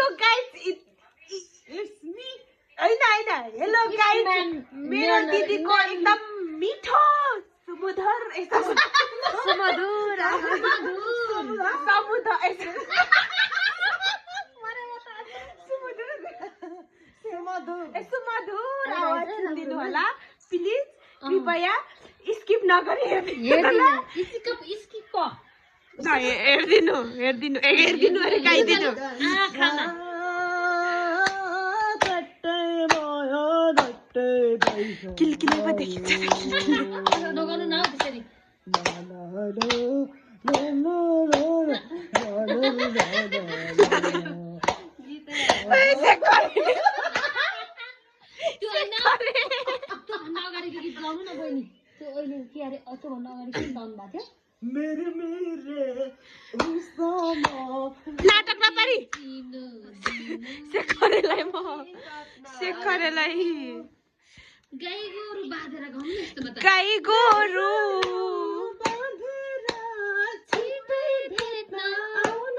hello guys it's me हैन hello guys मेरो दिदीको एकदम मिठो सुमधुर आवाज सुनिदिनु होला प्लिज कृपया स्किप नगरी हेर्दिनु अरे गाइदिनु किलकिलेमा देखिन्छ नगर्नु न त्यसरी नाटकमा पारी शेखरलाई गाई गोरु बाँधेर गाउनु यस्तो बता गाई गोरु छिटै भेट्न आउन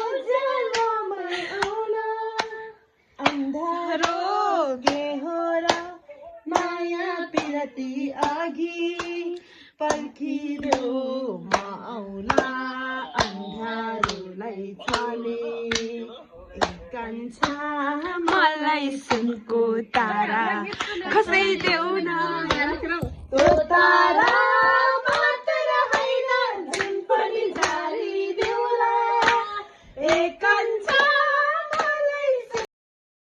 उज्यालोमा आउन अन्धारो गेहोरा माया पिरती अघि पर्खिदेऊ म आउला अन्धारोलाई छाने कान्छा मलाई सुनको तारा खसाइदेऊ न तारा